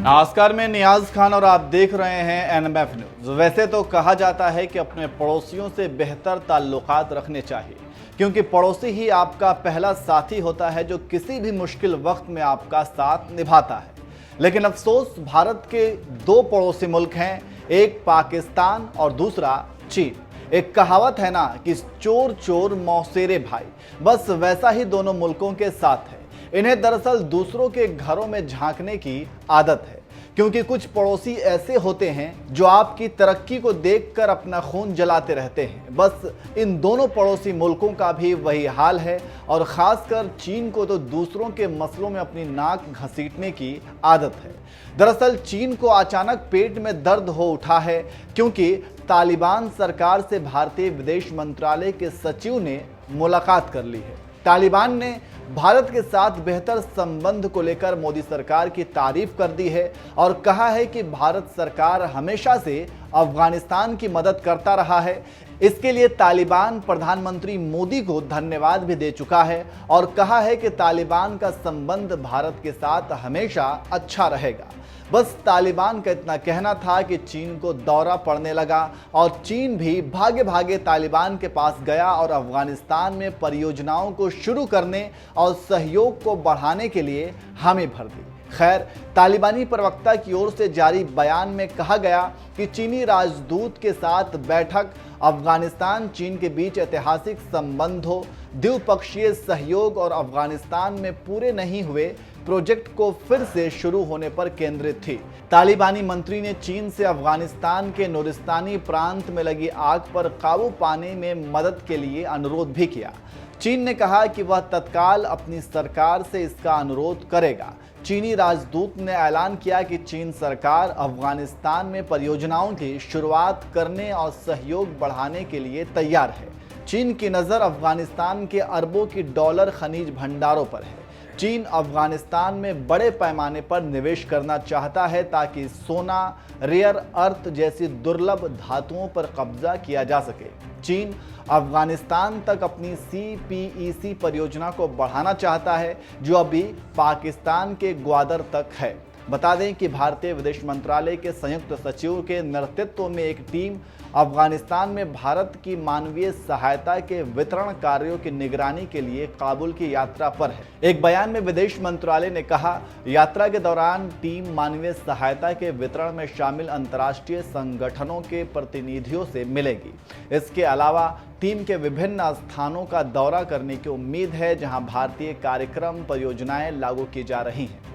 नमस्कार, मैं नियाज खान और आप देख रहे हैं एनएमएफ न्यूज। वैसे तो कहा जाता है कि अपने पड़ोसियों से बेहतर ताल्लुकात रखने चाहिए, क्योंकि पड़ोसी ही आपका पहला साथी होता है जो किसी भी मुश्किल वक्त में आपका साथ निभाता है। लेकिन अफसोस, भारत के दो पड़ोसी मुल्क हैं, एक पाकिस्तान और दूसरा चीन। एक कहावत है ना कि चोर चोर मौसेरे भाई, बस वैसा ही दोनों मुल्कों के साथ है। इन्हें दरअसल दूसरों के घरों में झांकने की आदत है, क्योंकि कुछ पड़ोसी ऐसे होते हैं जो आपकी तरक्की को देखकर अपना खून जलाते रहते हैं। बस इन दोनों पड़ोसी मुल्कों का भी वही हाल है, और ख़ासकर चीन को तो दूसरों के मसलों में अपनी नाक घसीटने की आदत है। दरअसल चीन को अचानक पेट में दर्द हो उठा है, क्योंकि तालिबान सरकार से भारतीय विदेश मंत्रालय के सचिव ने मुलाकात कर ली है। तालिबान ने भारत के साथ बेहतर संबंध को लेकर मोदी सरकार की तारीफ कर दी है और कहा है कि भारत सरकार हमेशा से अफगानिस्तान की मदद करता रहा है। इसके लिए तालिबान प्रधानमंत्री मोदी को धन्यवाद भी दे चुका है और कहा है कि तालिबान का संबंध भारत के साथ हमेशा अच्छा रहेगा। बस तालिबान का इतना कहना था कि चीन को दौरा पड़ने लगा और चीन भी भागे भागे तालिबान के पास गया और अफगानिस्तान में परियोजनाओं को शुरू करने और सहयोग को बढ़ाने के लिए हामी भर दी। खैर, तालिबानी प्रवक्ता की ओर से जारी बयान में कहा गया कि चीनी राजदूत के साथ बैठक अफगानिस्तान चीन के बीच ऐतिहासिक संबंधों, द्विपक्षीय सहयोग और अफगानिस्तान में पूरे नहीं हुए प्रोजेक्ट को फिर से शुरू होने पर केंद्रित थी। तालिबानी मंत्री ने चीन से अफगानिस्तान के नूरिस्तानी प्रांत में लगी आग पर काबू पाने में मदद के लिए अनुरोध भी किया। चीन ने कहा कि वह तत्काल अपनी सरकार से इसका अनुरोध करेगा। चीनी राजदूत ने ऐलान किया कि चीन सरकार अफगानिस्तान में परियोजनाओं की शुरुआत करने और सहयोग बढ़ाने के लिए तैयार है। चीन की नज़र अफगानिस्तान के अरबों की डॉलर खनिज भंडारों पर है। चीन अफगानिस्तान में बड़े पैमाने पर निवेश करना चाहता है ताकि सोना, रेयर अर्थ जैसी दुर्लभ धातुओं पर कब्जा किया जा सके। चीन अफगानिस्तान तक अपनी CPEC परियोजना को बढ़ाना चाहता है, जो अभी पाकिस्तान के ग्वादर तक है। बता दें कि भारतीय विदेश मंत्रालय के संयुक्त सचिव के नेतृत्व में एक टीम अफगानिस्तान में भारत की मानवीय सहायता के वितरण कार्यों की निगरानी के लिए काबुल की यात्रा पर है। एक बयान में विदेश मंत्रालय ने कहा, यात्रा के दौरान टीम मानवीय सहायता के वितरण में शामिल अंतर्राष्ट्रीय संगठनों के प्रतिनिधियों से मिलेगी। इसके अलावा टीम के विभिन्न स्थानों का दौरा करने की उम्मीद है जहां भारतीय कार्यक्रम परियोजनाएं लागू की जा रही हैं।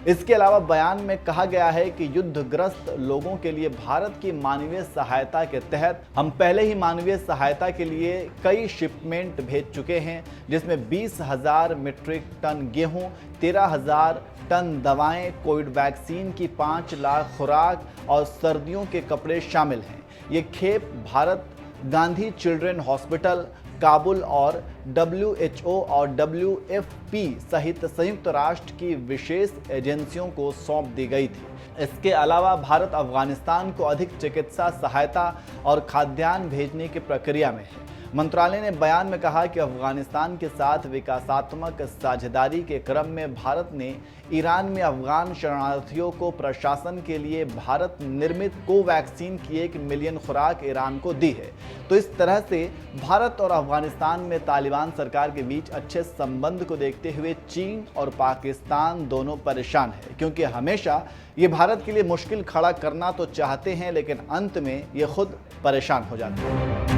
इसके अलावा बयान में कहा गया है कि युद्धग्रस्त लोगों के लिए भारत की मानवीय सहायता के तहत हम पहले ही मानवीय सहायता के लिए कई शिपमेंट भेज चुके हैं, जिसमें 20,000 मीट्रिक टन गेहूं, 13,000 टन दवाएं, कोविड वैक्सीन की 5 लाख खुराक और सर्दियों के कपड़े शामिल हैं। ये खेप भारत गांधी चिल्ड्रन हॉस्पिटल, काबुल और WHO और WFP सहित संयुक्त राष्ट्र की विशेष एजेंसियों को सौंप दी गई थी। इसके अलावा भारत अफगानिस्तान को अधिक चिकित्सा सहायता और खाद्यान्न भेजने की प्रक्रिया में है। मंत्रालय ने बयान में कहा कि अफगानिस्तान के साथ विकासात्मक साझेदारी के क्रम में भारत ने ईरान में अफगान शरणार्थियों को प्रशासन के लिए भारत निर्मित कोवैक्सीन की 1 मिलियन खुराक ईरान को दी है। तो इस तरह से भारत और अफगानिस्तान में तालिबान सरकार के बीच अच्छे संबंध को देखते हुए चीन और पाकिस्तान दोनों परेशान है, क्योंकि हमेशा ये भारत के लिए मुश्किल खड़ा करना तो चाहते हैं, लेकिन अंत में ये खुद परेशान हो जाते हैं।